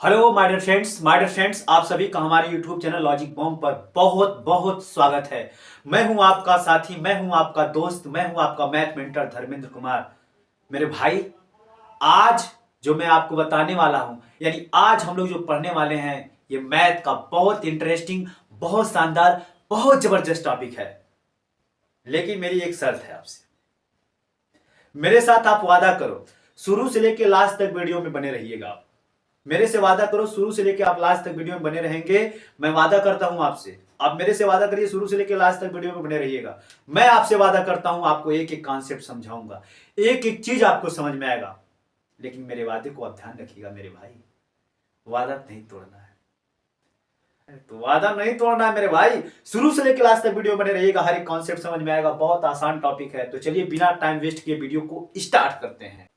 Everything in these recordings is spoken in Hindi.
हेलो माय डियर फ्रेंड्स आप सभी का हमारे यूट्यूब चैनल लॉजिक बॉम्ब पर बहुत बहुत स्वागत है। मैं हूं आपका साथी, मैं हूं आपका दोस्त, मैं हूं आपका मैथ मेंटर धर्मेंद्र कुमार। मेरे भाई, आज जो मैं आपको बताने वाला हूं, यानी आज हम लोग जो पढ़ने वाले हैं, ये मैथ का बहुत इंटरेस्टिंग, बहुत शानदार, बहुत जबरदस्त टॉपिक है। लेकिन मेरी एक शर्त है आपसे, मेरे साथ आप वादा करो, शुरू से लेकर लास्ट तक वीडियो में बने रहिएगा आप। मेरे से वादा करो, शुरू से लेकर आप लास्ट तक वीडियो में बने रहेंगे। मैं वादा करता हूं आपसे, आप मेरे से वादा करिए, शुरू से लेकर लास्ट तक वीडियो में बने रहिएगा। मैं आपसे वादा करता हूं, आपको एक एक कॉन्सेप्ट समझाऊंगा, एक एक चीज आपको समझ में आएगा। लेकिन मेरे वादे को आप ध्यान रखिएगा मेरे भाई, वादा नहीं तोड़ना है। तो वादा नहीं तोड़ना है मेरे भाई, शुरू से लेकर लास्ट तक वीडियो बने रहिएगा, हर एक कॉन्सेप्ट समझ में आएगा। बहुत आसान टॉपिक है, तो चलिए बिना टाइम वेस्ट किए वीडियो को स्टार्ट करते हैं।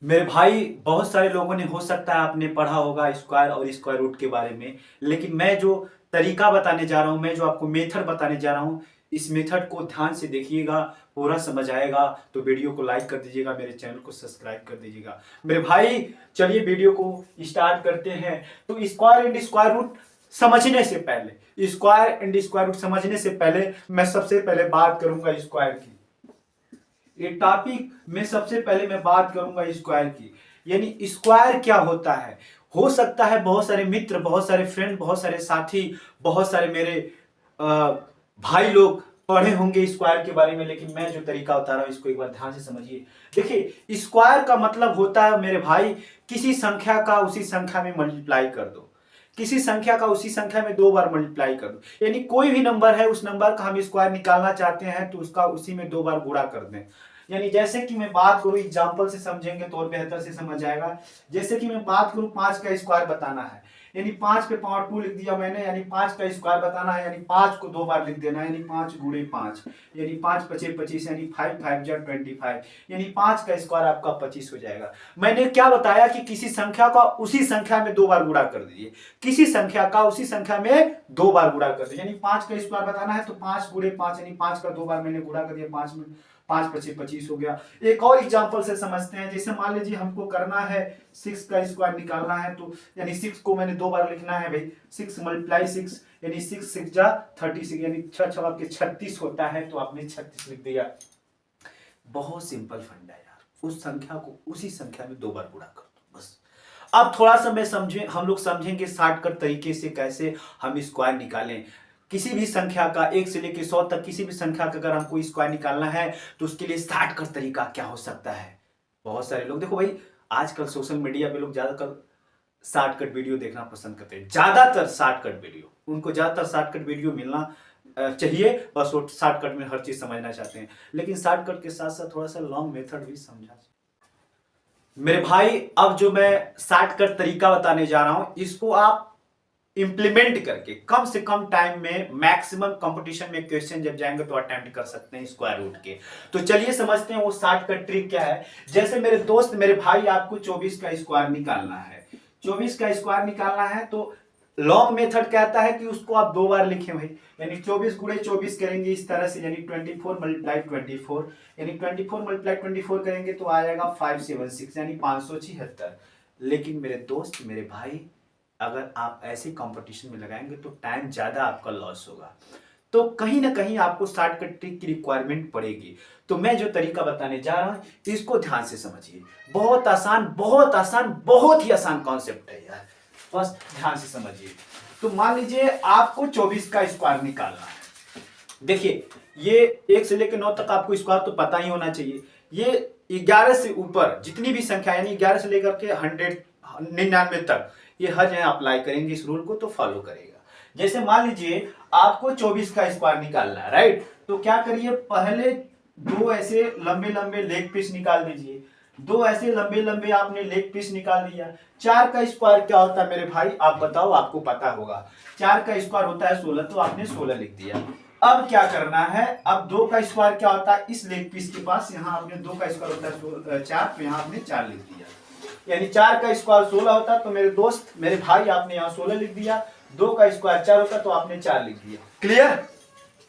मेरे भाई, बहुत सारे लोगों ने, हो सकता है आपने पढ़ा होगा स्क्वायर और स्क्वायर रूट के बारे में, लेकिन मैं जो तरीका बताने जा रहा हूं, मैं जो आपको मेथड बताने जा रहा हूं, इस मेथड को ध्यान से देखिएगा, पूरा समझ आएगा। तो वीडियो को लाइक कर दीजिएगा, मेरे चैनल को सब्सक्राइब कर दीजिएगा। मेरे भाई चलिए वीडियो को स्टार्ट करते हैं। तो स्क्वायर एंड स्क्वायर रूट समझने से पहले, स्क्वायर एंड स्क्वायर रूट समझने से पहले मैं सबसे पहले बात करूंगा स्क्वायर की। ये टॉपिक में सबसे पहले मैं बात करूंगा स्क्वायर की, यानी स्क्वायर क्या होता है। हो सकता है बहुत सारे मित्र, बहुत सारे फ्रेंड, बहुत सारे साथी, बहुत सारे मेरे भाई लोग पढ़े होंगे स्क्वायर के बारे में, लेकिन मैं जो तरीका बता रहा हूं इसको एक बार ध्यान से समझिए। देखिए, स्क्वायर का मतलब होता है मेरे भाई, किसी संख्या का उसी संख्या में मल्टीप्लाई कर दो, किसी संख्या का उसी संख्या में 2 बार मल्टीप्लाई कर दो। यानी कोई भी नंबर है, उस नंबर का हम स्क्वायर निकालना चाहते हैं तो उसका उसी में 2 बार गुणा कर दें। यानी जैसे कि मैं बात करूं, एग्जांपल से समझेंगे तो और बेहतर से समझ आएगा। जैसे कि मैं बात करूं 5 का स्क्वायर बताना है, यानी 5 पे पावर 2 लिख दिया मैंने, यानी 5 का स्क्वायर बताना है, यानी 5 को 2 बार लिख देना है, यानी 5 गुणे 5, यानी 5 पचे 25, यानी 5 5 जा 25, यानी 5 का स्क्वायर आपका 25 हो जाएगा। मैंने क्या बताया कि किसी संख्या का उसी संख्या में 2 बार गुणा कर दीजिए, किसी संख्या का उसी संख्या में 2 बार गुणा कर दीजिए। यानी 5 का स्क्वायर बताना है तो 5 गुणे 5, यानी 5 का 2 बार मैंने गुणा कर दिया, 5 में 5 पचे 25 हो गया। एक और एग्जांपल से समझते हैं। जैसे मान लीजिए हमको करना है 6 का स्क्वायर निकालना है, तो यानी 6 को मैंने 2 बार लिखना है भाई, 6 मल्टीप्लाई 6, यानी 6 6 जा 36, यानी 6 6 आपके 36 होता है, तो आपने 36 लिख दिया। बहुत सिंपल फंडा है यार, उस संख्या को उसी संख्या में 2 बार गुणा कर दो, बस। अब थोड़ा सा हम लोग समझेंगे शॉर्टकट तरीके से कैसे हम स्क्वायर निकालें। किसी भी संख्या का 1 से लेकर 100 तक किसी भी संख्या का अगर हमको स्क्वायर निकालना है तो उसके लिए शॉर्टकट तरीका क्या हो सकता है। बहुत सारे लोग, देखो भाई, आजकल सोशल मीडिया पे लोग ज्यादातर शॉर्टकट वीडियो देखना पसंद करते हैं, ज्यादातर शॉर्टकट वीडियो, उनको ज्यादातर शॉर्टकट वीडियो मिलना चाहिए, बस वो शॉर्टकट में हर चीज समझना चाहते हैं। लेकिन शॉर्टकट के साथ साथ थोड़ा सा लॉन्ग मेथड भी समझा मेरे भाई। अब जो मैं शॉर्टकट तरीका बताने जा रहा हूं, इसको आप इंप्लीमेंट करके कम से कम टाइम में मैक्सिमम कंपटीशन में क्वेश्चन जब जाएंगे तो अटेम्प्ट कर सकते हैं स्क्वायर रूट के। तो चलिए समझते हैं वो शॉर्टकट ट्रिक क्या है। जैसे मेरे दोस्त, मेरे भाई, आपको 24 का स्क्वायर निकालना है, 24 का स्क्वायर निकालना है, तो लॉन्ग मेथड कहता है कि उसको आप 2 बार लिखें भाई, यानी 24 गुणे 24 करेंगे इस तरह से, यानी 24 मल्टीप्लाई 24, यानी 24 मल्टीप्लाई 24 करेंगे तो आ जाएगा 576, यानी 576। लेकिन मेरे दोस्त, मेरे भाई, अगर आप ऐसे कंपटीशन में लगाएंगे तो टाइम ज्यादा आपका लॉस होगा, तो कहीं ना कहीं आपको शॉर्टकट ट्रिक की रिक्वायरमेंट पड़ेगी। तो मैं जो तरीका बताने जा रहा हूं इसको ध्यान से समझिए। बहुत आसान, बहुत आसान, बहुत ही आसान कॉन्सेप्ट है यार, बस ध्यान से समझिए। तो मान लीजिए आपको 24 का स्क्वायर निकालना है। देखिए, ये 1 से लेकर 9 तक आपको स्क्वायर तो पता ही होना चाहिए। ये 11 से ऊपर जितनी भी संख्या, यानी 11 से लेकर के 99 तक, ये हर जगह अप्लाई करेंगे इस रूल को, तो फॉलो करेगा। जैसे मान लीजिए आपको 24 का स्क्वायर निकालना है, राइट, तो क्या करिए, पहले 2 ऐसे लंबे लंबे लेग पीस निकाल दीजिए। 2 ऐसे लंबे लंबे आपने लेग पीस निकाल दिया। 4 का स्क्वायर क्या होता है मेरे भाई, आप बताओ, आपको पता होगा। 4 का स्क्वायर होता है 16, तो आपने 16 लिख दिया। अब क्या करना है, अब 2 का स्क्वायर क्या होता है, इस लेग पीस के पास यहाँ आपने 2 का स्क्वायर होता है 4, तो यहाँ आपने 4 लिख दिया, यानी 4 का स्क्वायर 16 होता। तो मेरे दोस्त, मेरे भाई, आपने यहाँ 16 लिख दिया। 2 का स्क्वायर 4 होता तो आपने 4 लिख दिया। क्लियर।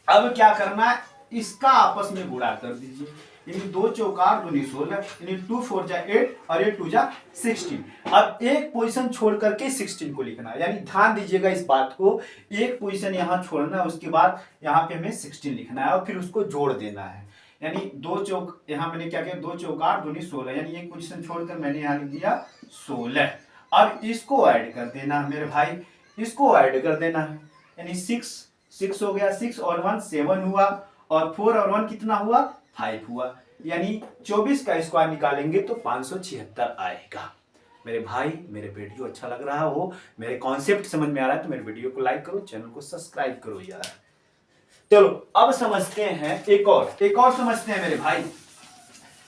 अब क्या करना है, इसका आपस में गुणा कर दीजिए, यानी 2 चौका 8 दूनी 16, यानी 2 4 जा 8 और 8 2 जा 16। अब एक पोजीशन छोड़ करके 16 को लिखना है, यानी ध्यान दीजिएगा इस बात को, एक पोजीशन यहाँ छोड़ना है, उसके बाद यहाँ पे हमें 16 लिखना है और फिर उसको जोड़ देना है। यानी 2 चौक, यहाँ मैंने क्या किया, 2 चौका 8 दूनी 16, यानी एक पोजीशन छोड़कर मैंने यहाँ लिख दिया 16। अब इसको ऐड कर देना है मेरे भाई, इसको ऐड कर देना है, यानी 6 हो गया, 6 और 1 7 हुआ, और 4 और 1 कितना हुआ, 5 हुआ, यानी 24 का स्क्वायर निकालेंगे तो 576 आएगा। मेरे भाई मेरे वीडियो अच्छा लग रहा हो, मेरे कॉन्सेप्ट समझ में आ रहा है तो मेरे वीडियो को लाइक करो, चैनल को सब्सक्राइब करो यार। चलो अब समझते हैं एक और समझते हैं मेरे भाई।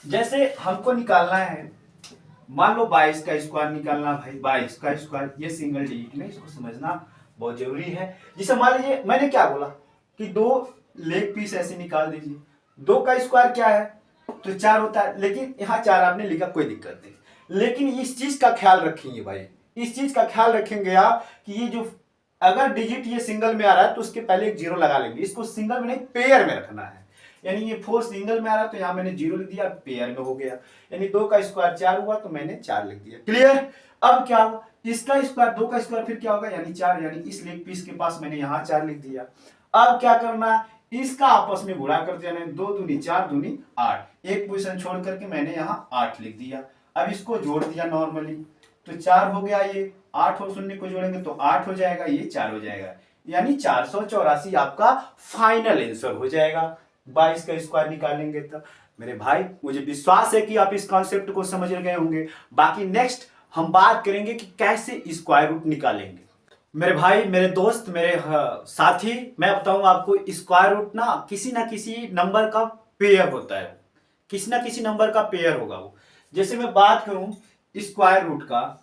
जैसे हमको निकालना है, मान लो 22 का स्क्वायर निकालना भाई, 22 का स्क्वायर, ये सिंगल डिजिट में, इसको समझना बहुत जरूरी है। जिसे मान लीजिए मैंने क्या बोला कि 2 लेग पीस ऐसे निकाल दीजिए, 2 का स्क्वायर क्या है तो 4 होता है, लेकिन यहाँ 4 आपने लिखा कोई दिक्कत नहीं, लेकिन इस चीज का ख्याल रखेंगे भाई, इस चीज का ख्याल रखेंगे आप कि ये जो अगर डिजिट ये सिंगल में आ रहा है तो उसके पहले एक 0 लगा लेंगे, इसको सिंगल में नहीं पेयर में रखना है। यानी ये 4 सिंगल में आ रहा है तो यहाँ मैंने 0 लिख दिया, पेयर में हो गया, यानी 2 का स्क्वायर 4 हुआ तो मैंने 4 लिख दिया। क्लियर? अब क्या हुआ, इसका स्क्वायर 2 का स्क्वायर फिर क्या होगा, यानी 4, यानी इस लेग पीस के पास मैंने यहाँ 4 लिख दिया। अब क्या करना है, इसका आपस में गुणा कर देना है, 2 दूनी 4 दूनी 8, एक पोजीशन छोड़ करके मैंने यहाँ 8 लिख दिया। अब इसको जोड़ दिया नॉर्मली तो 4 हो गया, ये 8 और 0 को जोड़ेंगे तो 8 हो जाएगा, ये 4 हो जाएगा, यानी 484 आपका फाइनल आंसर हो जाएगा 22 का स्क्वायर निकालेंगे तब। मेरे भाई मुझे विश्वास है कि आप इस कॉन्सेप्ट को समझ गए होंगे। बाकी नेक्स्ट हम बात करेंगे कि कैसे स्क्वायर रूट निकालेंगे। मेरे भाई मेरे दोस्त मेरे साथी, मैं बताऊं आपको, स्क्वायर रूट ना किसी नंबर का पेयर होता है, किसी ना किसी नंबर का पेयर होगा वो। जैसे मैं बात करूं स्क्वायर रूट का,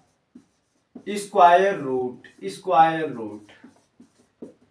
स्क्वायर रूट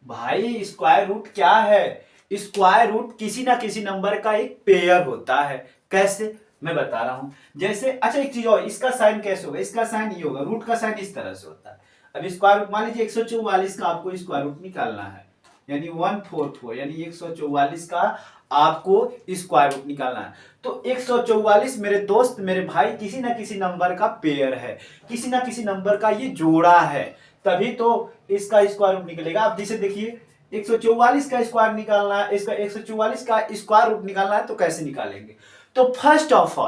भाई, स्क्वायर रूट क्या है, स्क्वायर रूट किसी ना किसी नंबर का एक पेयर होता है। कैसे, मैं बता रहा हूं। जैसे अच्छा एक चीज और, इसका साइन कैसे होगा, इसका साइन ये होगा, रूट का साइन इस तरह से होता है। अब स्क्वायर रूट मान लीजिए 144 का आपको स्क्वायर रूट निकालना है, यानी 144, यानी 144 का आपको स्क्वायर रूट निकालना है। तो 144 मेरे दोस्त मेरे भाई किसी ना किसी नंबर का पेयर है, किसी ना किसी नंबर का ये जोड़ा है, तभी तो इसका स्क्वायर रूट निकलेगा। आप जिसे देखिए 144 का स्क्वायर निकालना है, इसका 144 का स्क्वायर रूट निकालना है तो कैसे निकालेंगे। तो फर्स्ट ऑफ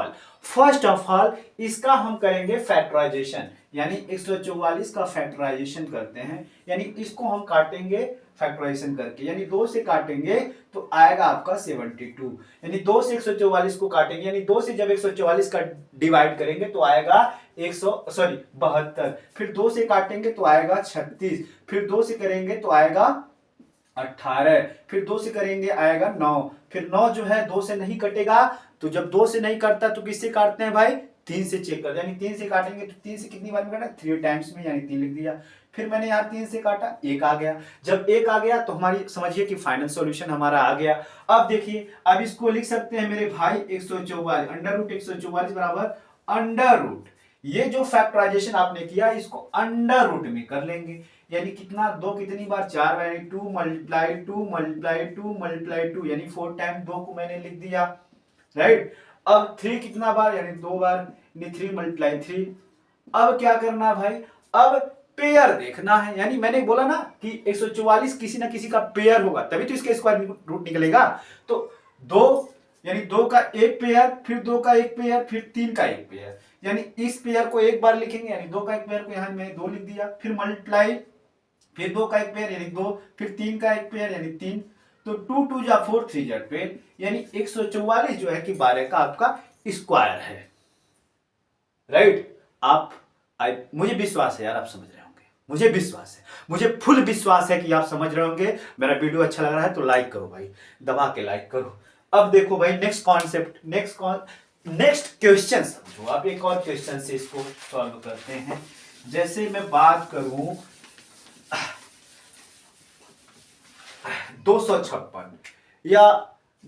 ऑल इसका हम करेंगे फैक्टराइजेशन, यानी 144 का फैक्टराइजेशन करते हैं, यानी इसको हम काटेंगे फैक्टराइजेशन करके, यानी 2 से काटेंगे तो आएगा आपका 72, यानी 2 से 144 को काटेंगे, यानी 2 से जब 144 का डिवाइड करेंगे तो आएगा 72, फिर 2 से काटेंगे तो आएगा 36, फिर 2 से करेंगे तो आएगा 18, फिर 2 से करेंगे आएगा 9, फिर 9 जो है 2 से नहीं कटेगा, तो जब 2 से नहीं कटता तो किससे काटते हैं भाई, 3 से चेक कर, यानी 3 से काटेंगे तो 3 से कितनी बार में काटा, 3 टाइम्स में, यानी 3 लिख दिया। फिर मैंने यहाँ 3 से काटा, 1 आ गया, जब 1 आ गया तो हमारी समझिए कि फाइनल सॉल्यूशन हमारा आ गया। अब देखिए, अब इसको लिख सकते हैं मेरे भाई 144, अंडर रूट 144 बराबर अंडर रूट, ये जो फैक्टराइजेशन आपने किया इसको अंडर रूट में कर लेंगे, यानी कितना, 2 कितनी बार, 4 बार, यानी 2 मल्टीप्लाई 2 मल्टीप्लाई 2 मल्टीप्लाई 2, यानी 4 टाइम 2 को मैंने लिख दिया, राइट। अब 3 कितना बार, यानी 2 बार, यानी 3 मल्टीप्लाई 3। अब क्या करना भाई, अब पेयर देखना है, यानी मैंने बोला ना कि 144 किसी ना किसी का पेयर होगा तभी तो इसका स्क्वायर रूट निकलेगा। तो 2 यानी 2 का एक पेयर, फिर 2 का एक पेयर, फिर 3 का एक पेयर, यानी इस पेयर को एक बार लिखेंगे, यानी 2 का एक पेयर को यहां मैंने 2 लिख दिया, फिर मल्टीप्लाई, फिर 2 का एक पेयर यानी 2, फिर 3 का एक पेयर यानी 3, तो 2 2 जा 4 3 जा 12, यानी 144 जो है कि 12 का आपका स्क्वायर है, राइट। मुझे विश्वास है यार आप समझ रहे होंगे, मुझे विश्वास है, मुझे फुल विश्वास है कि आप समझ रहे होंगे। मेरा वीडियो अच्छा लग रहा है तो लाइक करो भाई, दबा के लाइक करो। अब देखो भाई नेक्स्ट कॉन्सेप्ट, नेक्स्ट क्वेश्चन समझो आप, एक और क्वेश्चन से इसको सॉल्व करते हैं। जैसे मैं बात करूं 256 या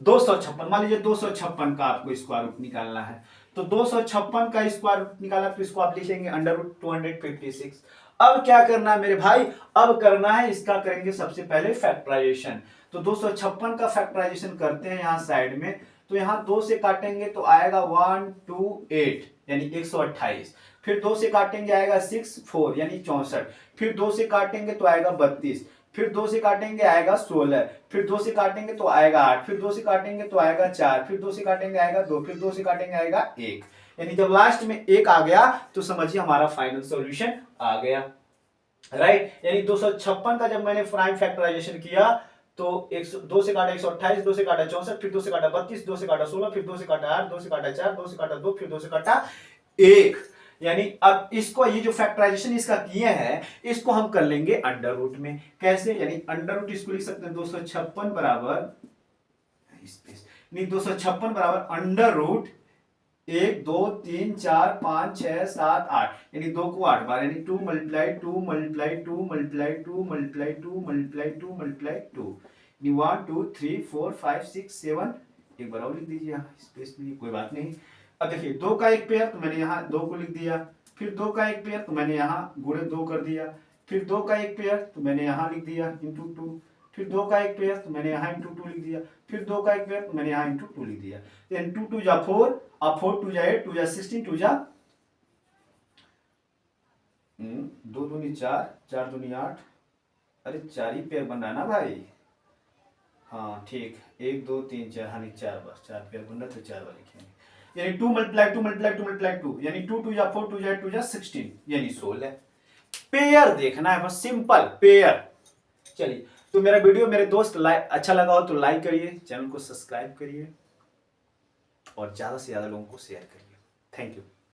256, मान लीजिए 256 का आपको स्क्वायर रूट निकालना है, तो 256 का स्क्वायर रूट निकाला तो इसको आप लिखेंगे अंडर रूट 256। अब क्या करना है मेरे भाई, अब करना है इसका, करेंगे सबसे पहले फैक्टराइजेशन। तो 256 का फैक्टराइजेशन करते हैं यहाँ साइड में, तो यहाँ 2 से काटेंगे तो आएगा 128 यानी 128, फिर 2 से काटेंगे आएगा 64 यानी 64, फिर 2 से काटेंगे तो आएगा 32, फिर 2 से काटेंगे आएगा 16, फिर 2 से काटेंगे तो आएगा 8, फिर 2 से काटेंगे तो आएगा 4, फिर 2 से काटेंगे आएगा 2, फिर 2 से काटेंगे आएगा 1। यानी जब लास्ट में 1 आ गया तो समझिए हमारा फाइनल सॉल्यूशन आ गया, राइट। यानी 256 का जब मैंने प्राइम फैक्टराइजेशन किया तो 2 से काटा 128, 2 से काटा 64, फिर 2 से काटा 32, 2 से काटा 16, फिर 2 से काटा 8, 2 से काटा 4, 2 से काटा 2, फिर 2 से काटा 1। यानी अब इसको, ये जो फैक्टराइजेशन इसका किए हैं, इसको हम कर लेंगे अंडर रूट में। कैसे? यानी अंडर रूट इसको लिख सकते हैं 256 बराबर 256 बराबर अंडर रूट 1 2 3 4 5 6 7 8, यानी 2 को 8 बार, यानी 2 multiply 2 multiply 2 multiply 2 multiply 2 multiply 2 multiply 2, 1 2 3 4 5 6 7, एक बार और लिख दीजिए स्पेस में, कोई बात नहीं। अब देखिए 2 का एक पेयर तो मैंने यहाँ 2 को लिख दिया, फिर 2 का एक पेयर तो मैंने यहाँ गुणे 2 कर दिया, फिर 2 का एक पेयर तो मैंने यहाँ लिख दिया इंटू 2, फिर 2 का एक पेयर तो मैंने यहाँ इंटू 2 लिख दिया, फिर 2 का एक पेयर तो मैंने यहाँ इंटू 2 लिख दिया। देन 2 2 जा 4, अब 4 2 जा 8, 2 जा 16, 2 जा 2 दूनी 4, 4 दूनी 8, अरे 4 ही पेयर बन रहा है ना भाई, हाँ ठीक, 1 2 3 4, हाँ नहीं 4 बस 4 पेयर बन रहा तो 4 वाले लिखेंगे, यानी 2 मल्टीप्लाई 2 मल्टीप्लाई 2 मल्टीप्लाई 2, यानी 2 2 जा 4, 2 जा 8, 2 जा 16, यानी 16। पेयर देखना है बस, सिंपल पेयर। चलिए, तो मेरा वीडियो मेरे दोस्त अच्छा लगा हो तो लाइक करिए, चैनल को सब्सक्राइब करिए और ज्यादा से ज्यादा लोगों को शेयर करिए। Thank you.